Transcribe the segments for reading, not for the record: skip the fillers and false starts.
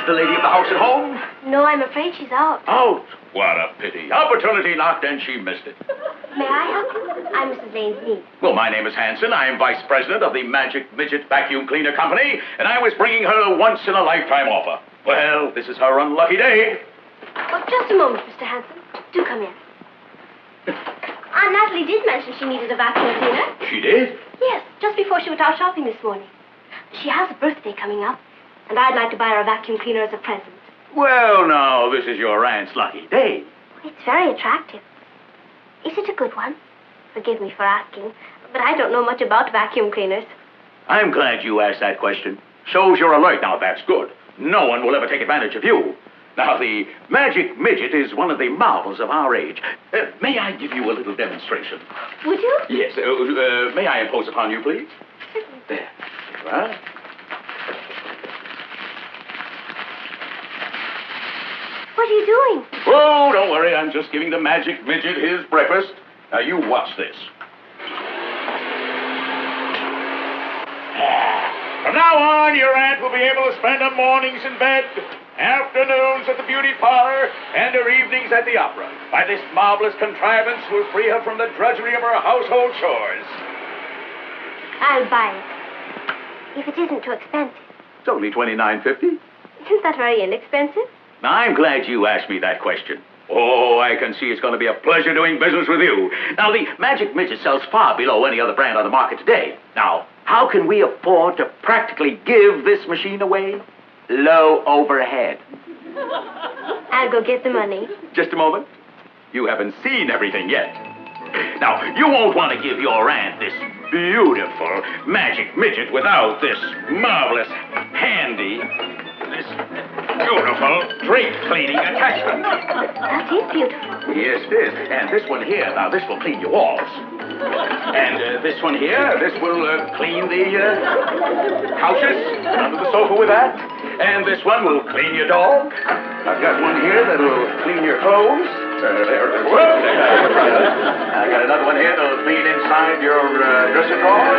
Is the lady of the house at home? No, I'm afraid she's out. Out? What a pity. Opportunity knocked and she missed it. May I help you? I'm Mrs. Lane's niece. Well, my name is Hanson. I am vice president of the Magic Midget Vacuum Cleaner Company, and I was bringing her a once-in-a-lifetime offer. Well, this is her unlucky day. Oh, just a moment, Mr. Hanson. Do come in. Aunt Natalie did mention she needed a vacuum cleaner. She did? Yes, just before she went out shopping this morning. She has a birthday coming up, and I'd like to buy her a vacuum cleaner as a present. Well, now, this is your aunt's lucky day. It's very attractive. Is it a good one? Forgive me for asking, but I don't know much about vacuum cleaners. I'm glad you asked that question. Shows you're alert. Now, that's good. No one will ever take advantage of you. Now, the Magic Midget is one of the marvels of our age. May I give you a little demonstration? Would you? Yes. May I impose upon you, please? There. You are. What are you doing? Oh, don't worry. I'm just giving the Magic Midget his breakfast. Now, you watch this. From now on, your aunt will be able to spend her mornings in bed, afternoons at the beauty parlor, and her evenings at the opera. By this marvelous contrivance will free her from the drudgery of her household chores. I'll buy it. If it isn't too expensive. It's only $29.50. Isn't that very inexpensive? Now, I'm glad you asked me that question. Oh, I can see it's going to be a pleasure doing business with you. Now, the Magic Midget sells far below any other brand on the market today. Now, how can we afford to practically give this machine away? Low overhead. I'll go get the money. Just a moment. You haven't seen everything yet. Now, you won't want to give your aunt this beautiful Magic Midget without this marvelous, handy, this beautiful drape cleaning attachment. That is beautiful. Yes, it is. And this one here, now this will clean your walls. And this one here, this will clean the couches under the sofa with that. And this one will clean your dog. I've got one here that will clean your clothes. I got another one here that'll clean inside your dresser drawer.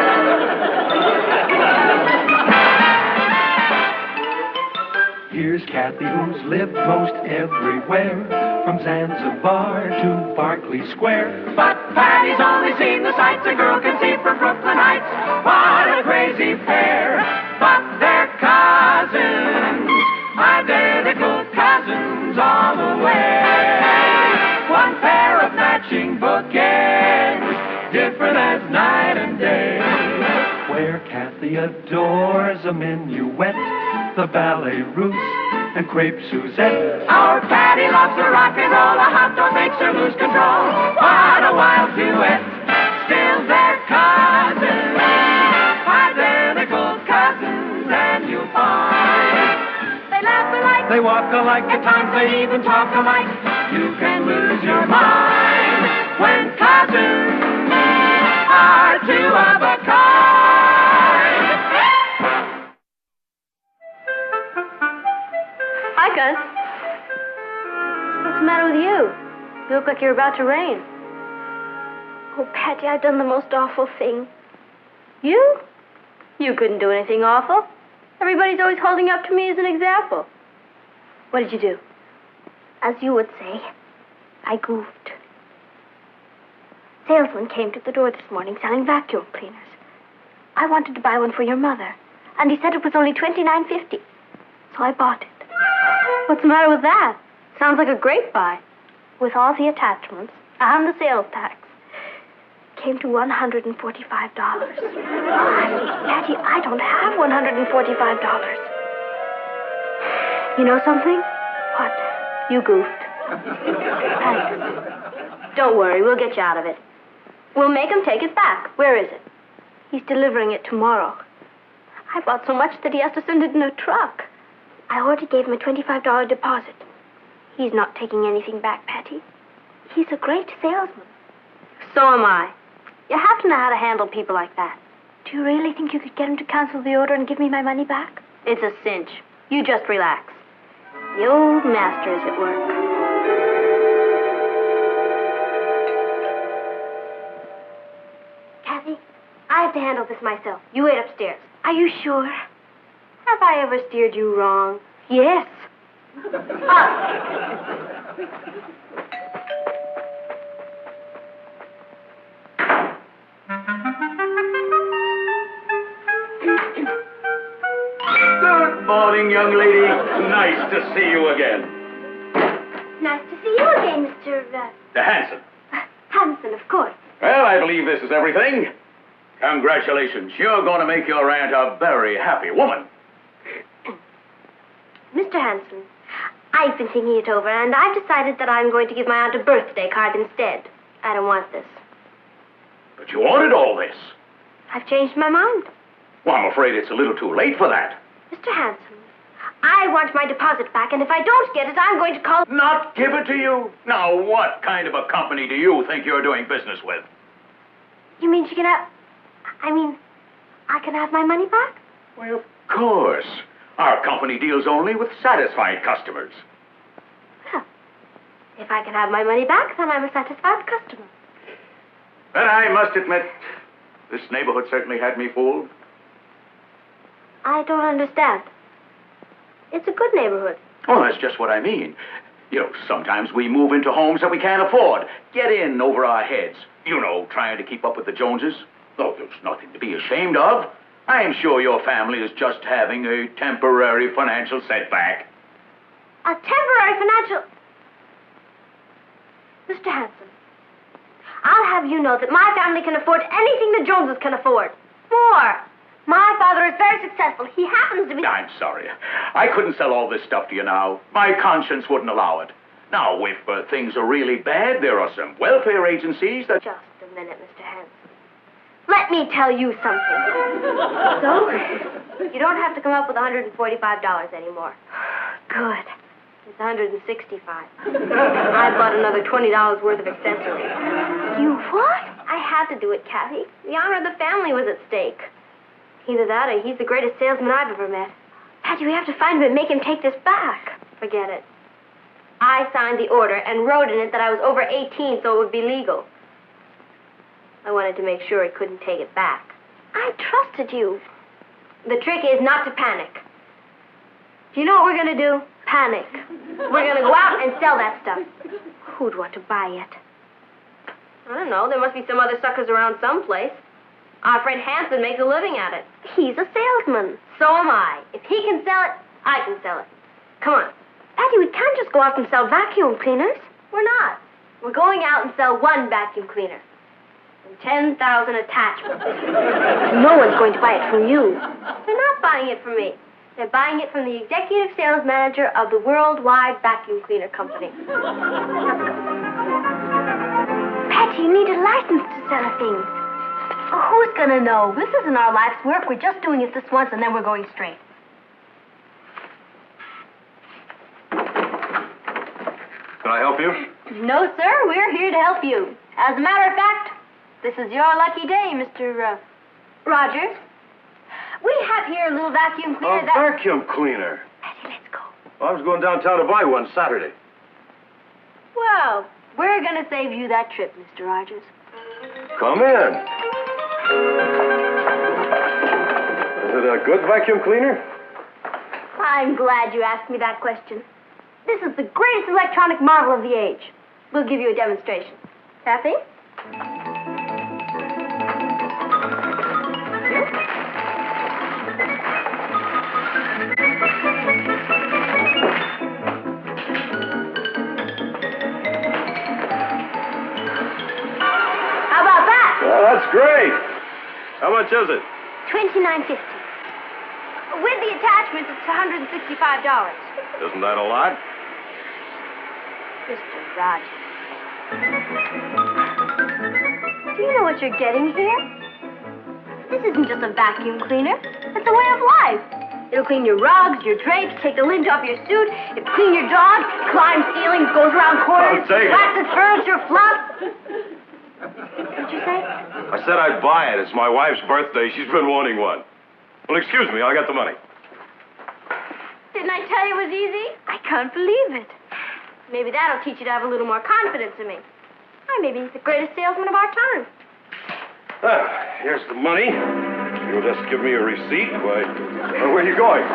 Here's Kathy, who's lived most everywhere, from Zanzibar to Berkeley Square. But Patty's only seen the sights a girl can see from Brooklyn Heights. What a crazy pair! But they're cousins, identical cousins all the way. One pair of matching bookends, different as night and day. Where Kathy adores a minuet, the ballet russe, and crepe Suzette. Our Patty loves the rock and roll, a hot dog makes her lose control. What a wild duet, still they're cousins, identical cousins, and you'll find they laugh alike, they walk alike, at times they even talk alike. You can lose your mind when cousins are two of a kind. Hi, Gus. What's the matter with you? You look like you're about to rain. Oh, Patty, I've done the most awful thing. You? You couldn't do anything awful. Everybody's always holding up to me as an example. What did you do? As you would say, I goofed. Salesman came to the door this morning selling vacuum cleaners. I wanted to buy one for your mother, and he said it was only $29.50. So I bought it. What's the matter with that? Sounds like a great buy. With all the attachments and the sales tax, came to $145. Patty, I don't have $145. You know something? What? You goofed. Thanks. Don't worry, we'll get you out of it. We'll make him take it back. Where is it? He's delivering it tomorrow. I bought so much that he has to send it in a truck. I already gave him a $25 deposit. He's not taking anything back, Patty. He's a great salesman. So am I. You have to know how to handle people like that. Do you really think you could get him to cancel the order and give me my money back? It's a cinch. You just relax. The old master is at work. Kathy, I have to handle this myself. You wait upstairs. Are you sure? Have I ever steered you wrong? Yes. Good morning, young lady. Nice to see you again. Nice to see you again, Mr. Hanson. Hanson, of course. Well, I believe this is everything. Congratulations. You're going to make your aunt a very happy woman. Mr. Hanson, I've been thinking it over, and I've decided that I'm going to give my aunt a birthday card instead. I don't want this. But you wanted all this. I've changed my mind. Well, I'm afraid it's a little too late for that. Mr. Hanson, I want my deposit back, and if I don't get it, I'm going to call... Not give it to you? Now, what kind of a company do you think you're doing business with? You mean she can have... I can have my money back? Well, of course. Our company deals only with satisfied customers. Well, if I can have my money back, then I'm a satisfied customer. But I must admit, this neighborhood certainly had me fooled. I don't understand. It's a good neighborhood. Oh, that's just what I mean. You know, sometimes we move into homes that we can't afford. Get in over our heads. You know, trying to keep up with the Joneses. Oh, there's nothing to be ashamed of. I am sure your family is just having a temporary financial setback. A temporary financial... Mr. Hanson, I'll have you know that my family can afford anything the Joneses can afford. More. My father is very successful. He happens to be... I'm sorry. I couldn't sell all this stuff to you now. My conscience wouldn't allow it. Now, if things are really bad, there are some welfare agencies that... Just a minute, Mr. Hanson. Let me tell you something. So, you don't have to come up with $145 anymore. Good. It's $165. I bought another $20 worth of accessories. You what? I had to do it, Kathy. The honor of the family was at stake. Either that or he's the greatest salesman I've ever met. Patty, we have to find him and make him take this back. Forget it. I signed the order and wrote in it that I was over 18, so it would be legal. I wanted to make sure he couldn't take it back. I trusted you. The trick is not to panic. Do you know what we're going to do? Panic. We're going to go out and sell that stuff. Who'd want to buy it? I don't know. There must be some other suckers around someplace. Our friend Hanson makes a living at it. He's a salesman. So am I. If he can sell it, I can sell it. Come on. Patty, we can't just go out and sell vacuum cleaners. We're not. We're going out and sell one vacuum cleaner. And 10,000 attachments. No one's going to buy it from you. They're not buying it from me. They're buying it from the executive sales manager of the Worldwide Vacuum Cleaner Company. Let's go. Patty, you need a license to sell things. Oh, who's gonna know? This isn't our life's work. We're just doing it this once, and then we're going straight. Can I help you? No, sir. We're here to help you. As a matter of fact, this is your lucky day, Mr. Rogers. We have here a little vacuum cleaner Vacuum cleaner. Patty, let's go. Well, I was going downtown to buy one Saturday. Well, we're gonna save you that trip, Mr. Rogers. Come in. Is it a good vacuum cleaner? I'm glad you asked me that question. This is the greatest electronic marvel of the age. We'll give you a demonstration. Kathy? How about that? Well, that's great. How much is it? $29.50. With the attachments, it's $165. Isn't that a lot? Mr. Rogers. Do you know what you're getting here? This isn't just a vacuum cleaner. It's a way of life. It'll clean your rugs, your drapes, take the lint off your suit. It'll clean your dog, climb ceilings, goes around corners, I'll take it. waxes furniture, fluff. What'd you say? I said I'd buy it. It's my wife's birthday. She's been wanting one. Well, excuse me. I got the money. Didn't I tell you it was easy? I can't believe it. Maybe that'll teach you to have a little more confidence in me. I may be the greatest salesman of our time. Well, here's the money. you'll just give me a receipt? Why, where are you going?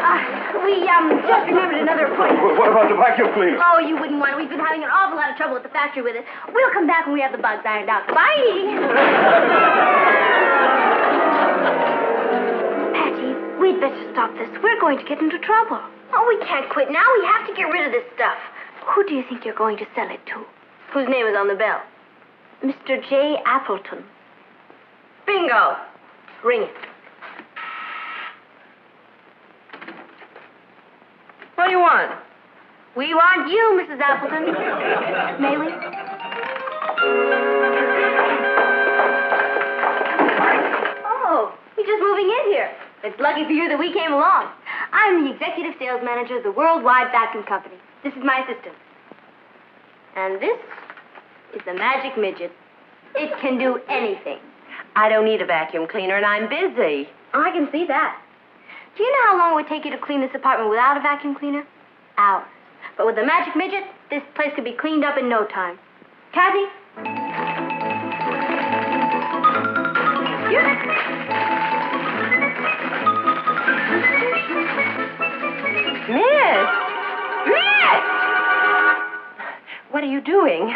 We just remembered another appointment. What about the vacuum cleaner? Oh, you wouldn't want it. We've been having an awful lot of trouble at the factory with it. We'll come back when we have the bugs ironed out. Bye! Patty, we'd better stop this. We're going to get into trouble. Oh, we can't quit now. We have to get rid of this stuff. Who do you think you're going to sell it to? Whose name is on the bill? Mr. J. Appleton. Bingo! Ring it. What do you want? We want you, Mrs. Appleton. May we? Oh, you're just moving in here. It's lucky for you that we came along. I'm the executive sales manager of the Worldwide Vacuum Company. This is my assistant. And this is the Magic Midget. It can do anything. I don't need a vacuum cleaner, and I'm busy. Oh, I can see that. Do you know how long it would take you to clean this apartment without a vacuum cleaner? Hours. But with the Magic Midget, this place could be cleaned up in no time. Kathy? Miss! What are you doing?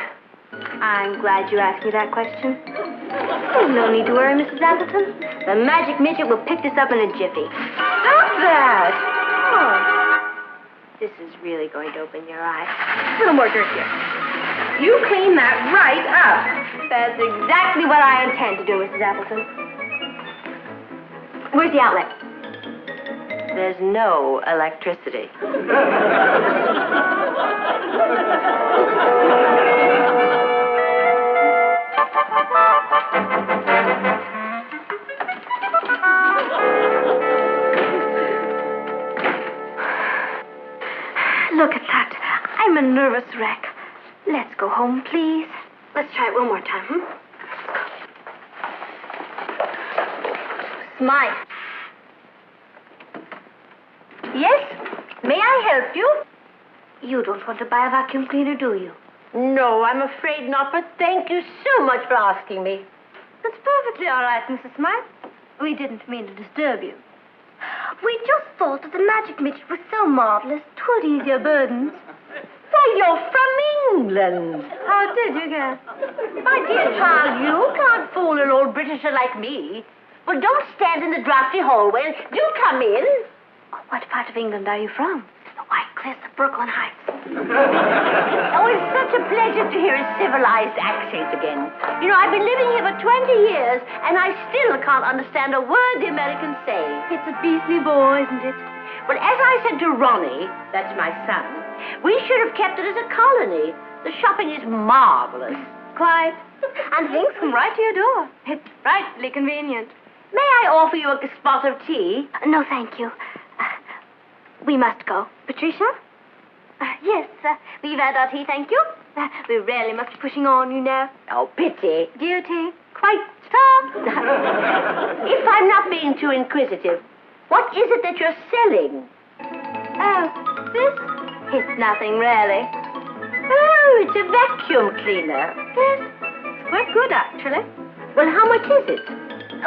I'm glad you asked me that question. There's no need to worry, Mrs. Appleton. The Magic Midget will pick this up in a jiffy. Stop that! Oh. This is really going to open your eyes. A little more dirt here. You clean that right up. That's exactly what I intend to do, Mrs. Appleton. Where's the outlet? There's no electricity. Look at that. I'm a nervous wreck. Let's go home, please. Let's try it one more time, Smile. Yes? May I help you? You don't want to buy a vacuum cleaner, do you? No, I'm afraid not, but thank you so much for asking me. That's perfectly all right, Mrs. Smythe. We didn't mean to disturb you. We just thought that the Magic Midget was so marvelous, 'twould ease your burdens. Why, you're from England. How did you guess? My dear child, you can't fool an old Britisher like me. Well, don't stand in the drafty hallway. Do come in. Oh, what part of England are you from? The White Cliffs of Brooklyn Heights. Oh, it's such a pleasure to hear a civilized accent again. You know, I've been living here for 20 years, and I still can't understand a word the Americans say. It's a beastly bore, isn't it? Well, as I said to Ronnie, that's my son, we should have kept it as a colony. The shopping is marvelous. Quite. And things come right to your door. It's frightfully convenient. May I offer you a spot of tea? No, thank you. We must go. Patricia? Yes, we've had our tea, thank you. We rarely must be pushing on, you know. Oh, pity. Duty. Quite stop. If I'm not being too inquisitive, what is it that you're selling? Oh, this? It's nothing, really. Oh, it's a vacuum cleaner. Yes, it's quite good, actually. Well, how much is it?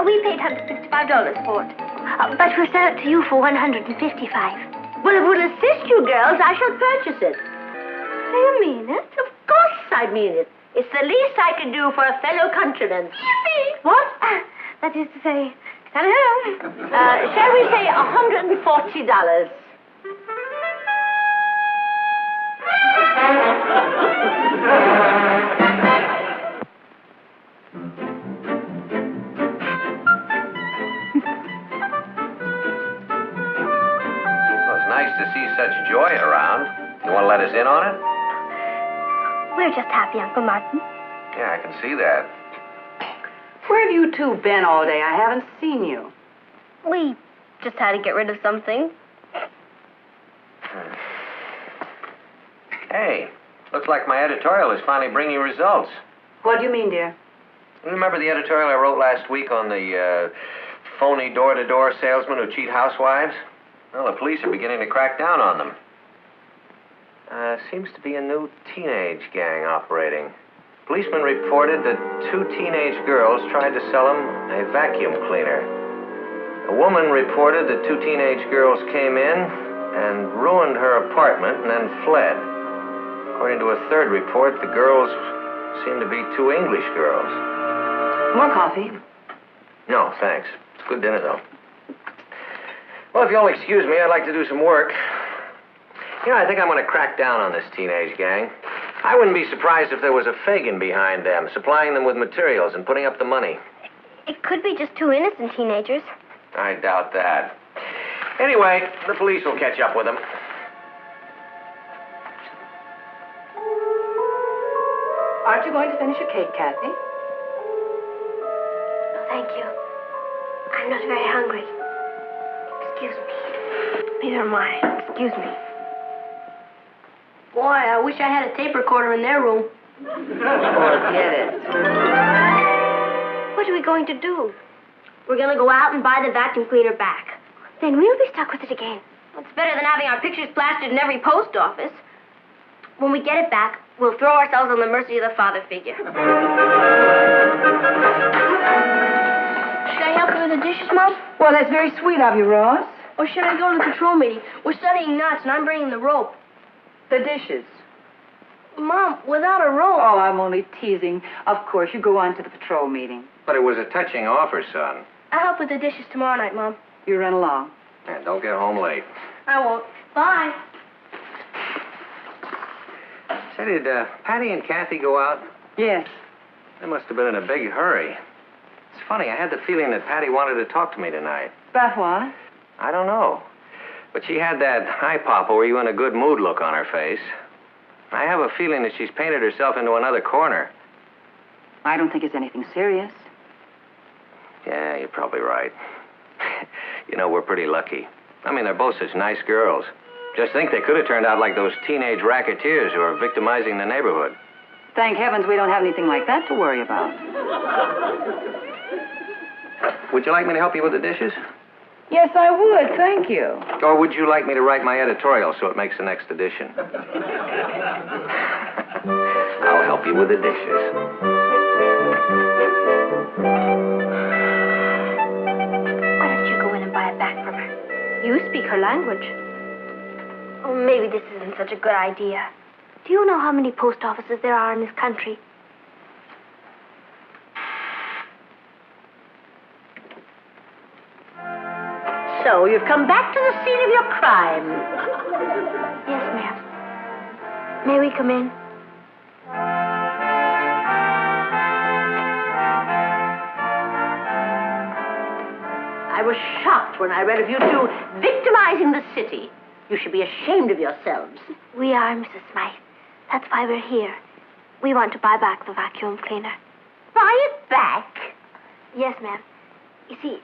We paid $165 for it. But we'll sell it to you for $155. Well, it will assist you girls. I shall purchase it. Do you mean it? Of course I mean it. It's the least I can do for a fellow countryman. Yippee! What? That is to say, hello. Shall we say $140? Nice to see such joy around. You want to let us in on it? We're just happy, Uncle Martin. Yeah, I can see that. Where have you two been all day? I haven't seen you. We just had to get rid of something. Hey, looks like my editorial is finally bringing results. What do you mean, dear? You remember the editorial I wrote last week on the phony door-to-door salesmen who cheat housewives? Well, the police are beginning to crack down on them. Seems to be a new teenage gang operating. Policemen reported that 2 teenage girls tried to sell them a vacuum cleaner. A woman reported that two teenage girls came in and ruined her apartment and then fled. According to a third report, the girls seemed to be two English girls. More coffee? No, thanks. It's good dinner, though. Well, if you'll excuse me, I'd like to do some work. You know, I think I'm going to crack down on this teenage gang. I wouldn't be surprised if there was a Fagin behind them, supplying them with materials and putting up the money. It could be just two innocent teenagers. I doubt that. Anyway, the police will catch up with them. Aren't you going to finish your cake, Kathy? No, thank you. I'm not very hungry. Excuse me. Neither am I. Excuse me. Boy, I wish I had a tape recorder in their room. Forget it. What are we going to do? We're going to go out and buy the vacuum cleaner back. Then we'll be stuck with it again. It's better than having our pictures plastered in every post office. When we get it back, we'll throw ourselves on the mercy of the father figure. Should I help you with the dishes, Mom? Well, that's very sweet of you, Ross. Or should I go to the patrol meeting? We're studying knots, and I'm bringing the rope. The dishes. Mom, without a rope... Oh, I'm only teasing. Of course, you go on to the patrol meeting. But it was a touching offer, son. I'll help with the dishes tomorrow night, Mom. You run along. And don't get home late. I won't. Bye. Say, did Patty and Kathy go out? Yes. They must have been in a big hurry. It's funny, I had the feeling that Patty wanted to talk to me tonight. About what? I don't know. But she had that hi, Papa, were you in a good mood look on her face. I have a feeling that she's painted herself into another corner. I don't think it's anything serious. Yeah, you're probably right. You know, we're pretty lucky. I mean, they're both such nice girls. Just think they could have turned out like those teenage racketeers who are victimizing the neighborhood. Thank heavens we don't have anything like that to worry about. Would you like me to help you with the dishes? Yes, I would. Thank you. Or would you like me to write my editorial so it makes the next edition? I'll help you with the dishes. Why don't you go in and buy it back from her? You speak her language. Oh, maybe this isn't such a good idea. Do you know how many post offices there are in this country? So, you've come back to the scene of your crime. Yes, ma'am. May we come in? I was shocked when I read of you two victimizing the city. You should be ashamed of yourselves. We are, Mrs. Smythe. That's why we're here. We want to buy back the vacuum cleaner. Buy it back? Yes, ma'am. You see,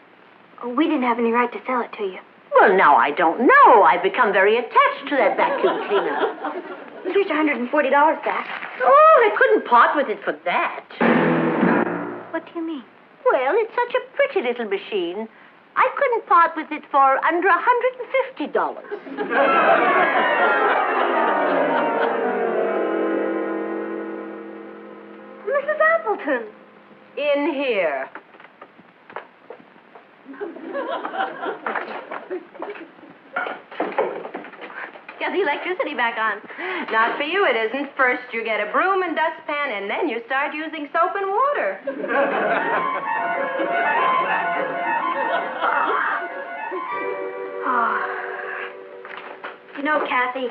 we didn't have any right to sell it to you. Well, now I don't know. I've become very attached to that vacuum cleaner. Here's your $140 back. Oh, I couldn't part with it for that. What do you mean? Well, it's such a pretty little machine. I couldn't part with it for under $150. Mrs. Appleton. In here. Got the electricity back on. Not for you, it isn't. First you get a broom and dustpan, and then you start using soap and water. Oh. You know, Kathy,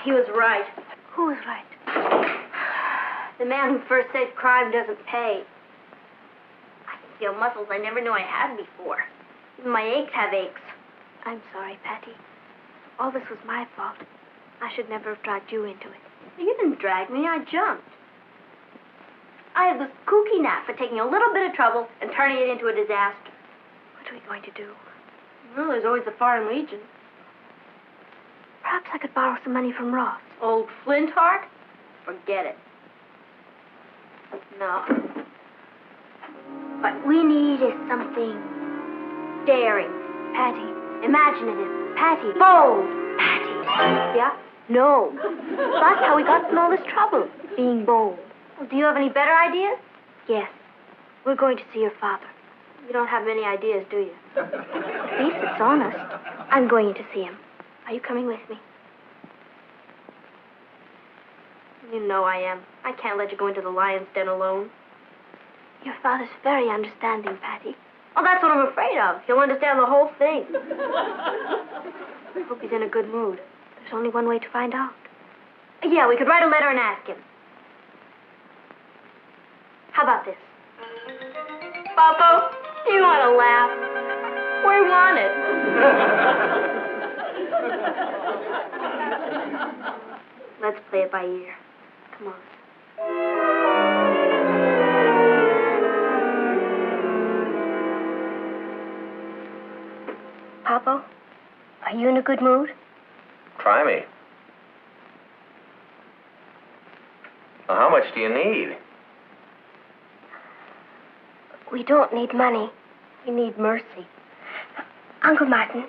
he was right. Who was right? The man who first said crime doesn't pay. I can feel muscles I never knew I had before. Even my aches have aches. I'm sorry, Patty. All this was my fault. I should never have dragged you into it. You didn't drag me. I jumped. I had this kooky knack for taking a little bit of trouble and turning it into a disaster. What are we going to do? Well, there's always the Foreign Legion. Perhaps I could borrow some money from Ross. Old Flintheart? Forget it. No. What we need is something daring. Patty. Imaginative. Patty. Bold. Patty. Yeah? No. That's how we got in all this trouble. Being bold. Well, do you have any better ideas? Yes. We're going to see your father. You don't have many ideas, do you? At least it's honest. I'm going in to see him. Are you coming with me? You know I am. I can't let you go into the lion's den alone. Your father's very understanding, Patty. Oh, that's what I'm afraid of. He'll understand the whole thing. I hope he's in a good mood. There's only one way to find out. Yeah, we could write a letter and ask him. How about this? Papa, you want to laugh? We want it. Let's play it by ear. Come on. Papa, are you in a good mood? Try me. Well, how much do you need? We don't need money. We need mercy. Uncle Martin,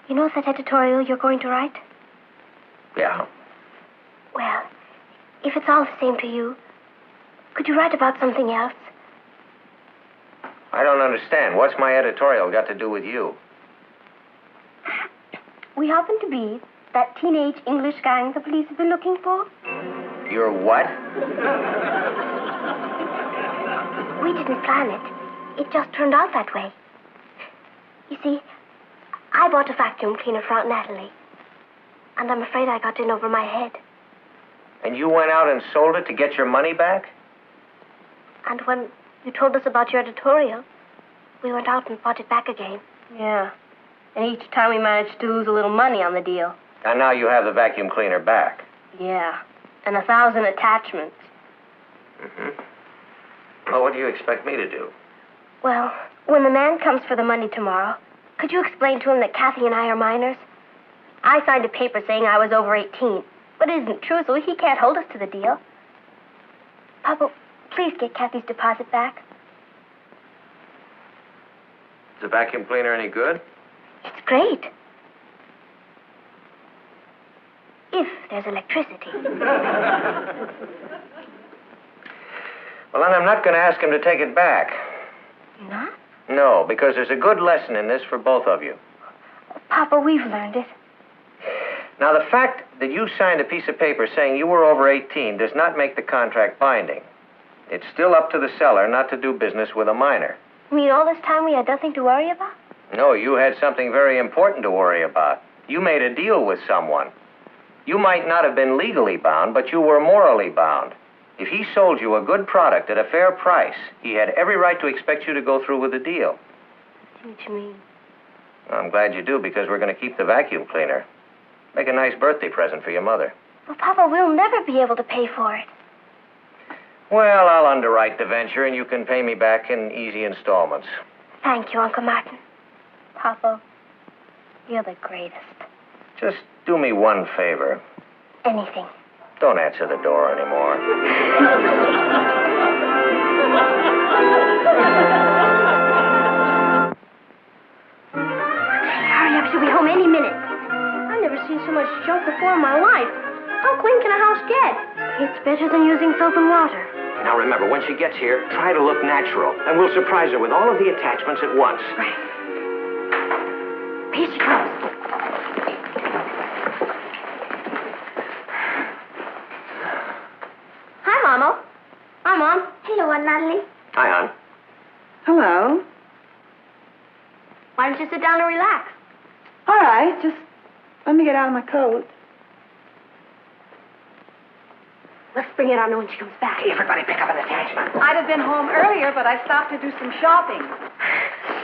you know that editorial you're going to write? Yeah. Well, if it's all the same to you, could you write about something else? I don't understand. What's my editorial got to do with you? We happen to be that teenage English gang the police have been looking for. You're what? We didn't plan it. It just turned out that way. You see, I bought a vacuum cleaner for Aunt Natalie. And I'm afraid I got in over my head. And you went out and sold it to get your money back? And when you told us about your editorial, we went out and bought it back again. Yeah. And each time we managed to lose a little money on the deal. And now you have the vacuum cleaner back. Yeah. And 1,000 attachments. Mm-hmm. Well, what do you expect me to do? Well, when the man comes for the money tomorrow, could you explain to him that Kathy and I are minors? I signed a paper saying I was over 18, but it isn't true, so he can't hold us to the deal. Papa, please get Kathy's deposit back. Is the vacuum cleaner any good? It's great. If there's electricity. Well, then I'm not going to ask him to take it back. You're not? No, because there's a good lesson in this for both of you. Papa, we've learned it. Now, the fact that you signed a piece of paper saying you were over 18 does not make the contract binding. It's still up to the seller not to do business with a minor. You mean all this time we had nothing to worry about? No, you had something very important to worry about. You made a deal with someone. You might not have been legally bound, but you were morally bound. If he sold you a good product at a fair price, he had every right to expect you to go through with the deal. I see what you mean. I'm glad you do, because we're going to keep the vacuum cleaner. Make a nice birthday present for your mother. Well, Papa, we'll never be able to pay for it. Well, I'll underwrite the venture, and you can pay me back in easy installments. Thank you, Uncle Martin. Papa, you're the greatest. Just do me one favor. Anything. Don't answer the door anymore. Hurry up, she'll be home any minute. I've never seen so much junk before in my life. How clean can a house get? It's better than using soap and water. Now remember, when she gets here, try to look natural, and we'll surprise her with all of the attachments at once. Right. Here she comes. Hi, Mama. Hi, Mom. Hello, Aunt Natalie. Hi, hon. Hello. Why don't you sit down and relax? All right, just let me get out of my coat. Let's bring it on when she comes back. Everybody pick up an attachment. I'd have been home earlier, but I stopped to do some shopping.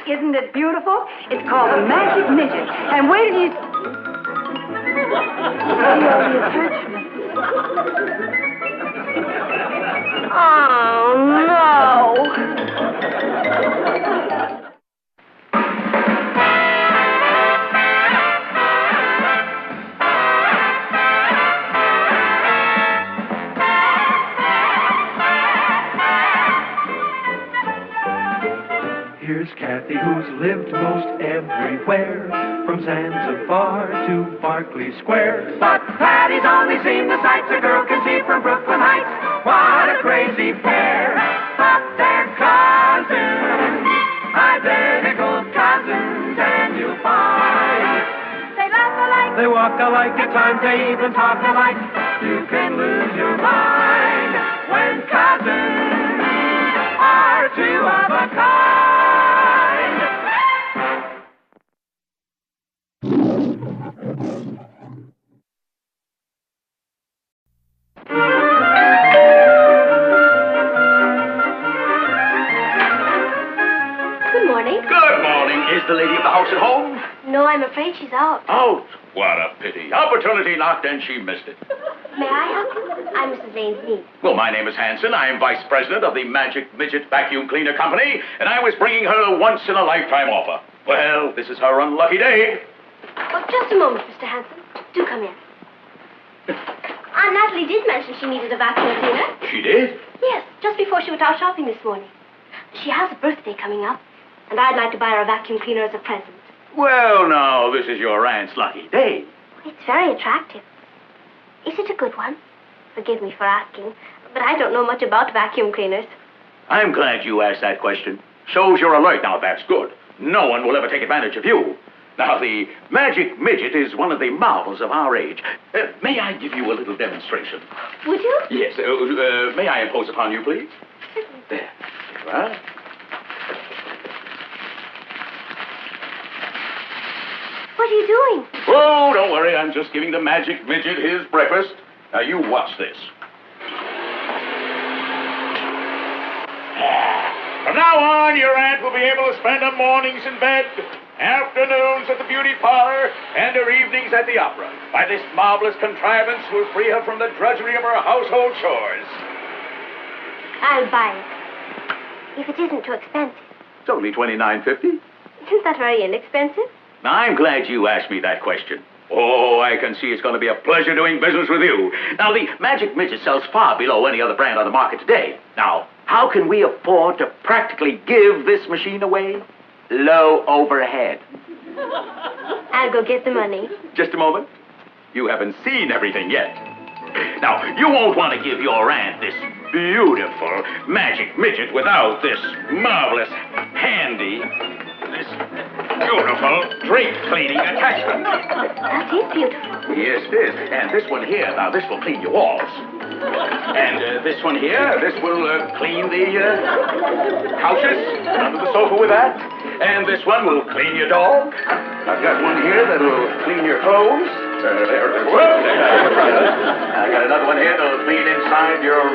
Isn't it beautiful? It's called the Magic Midget. And wait till you see all the attachments. Oh, no. Here's Kathy, who's lived most everywhere, from Zanzibar to Berkeley Square. But Patty's only seen the sights a girl can see from Brooklyn Heights. What a crazy pair, but they're cousins. They walk alike, at times they even talk alike. You can lose your mind when cousins are two of a kind. Good morning. Good morning. Is the lady of the house at home? No, I'm afraid she's out. Out. What a pity. Opportunity knocked and she missed it. May I help you? I'm Mrs. Lane's niece. Well, my name is Hanson. I am vice president of the Magic Midget Vacuum Cleaner Company, and I was bringing her a once-in-a-lifetime offer. Well, this is her unlucky day. Oh, just a moment, Mr. Hanson. Do come in. Aunt Natalie did mention she needed a vacuum cleaner. She did? Yes, just before she went out shopping this morning. She has a birthday coming up, and I'd like to buy her a vacuum cleaner as a present. Well, now, this is your aunt's lucky day. It's very attractive. Is it a good one? Forgive me for asking, but I don't know much about vacuum cleaners. I'm glad you asked that question. Shows you're alert now, that's good. No one will ever take advantage of you. Now, the Magic Midget is one of the marvels of our age. May I give you a little demonstration? Would you? Yes. May I impose upon you, please? There. There you are. What are you doing? Oh, don't worry. I'm just giving the Magic Midget his breakfast. Now, you watch this. From now on, your aunt will be able to spend her mornings in bed, afternoons at the beauty parlor, and her evenings at the opera. By this marvelous contrivance will free her from the drudgery of her household chores. I'll buy it. If it isn't too expensive. It's only $29.50. Isn't that very inexpensive? Now, I'm glad you asked me that question. Oh, I can see it's going to be a pleasure doing business with you. Now, the Magic Midget sells far below any other brand on the market today. Now, how can we afford to practically give this machine away? Low overhead. I'll go get the money. Just a moment. You haven't seen everything yet. Now, you won't want to give your aunt this beautiful Magic Midget without this marvelous, handy, this beautiful drape cleaning attachment. That is beautiful. Yes, it is. And this one here, now this will clean your walls. And this one here, this will clean the couches under the sofa with that. And this one will clean your dog. I've got one here that will clean your clothes. There. Whoops. I got another one here that'll clean inside your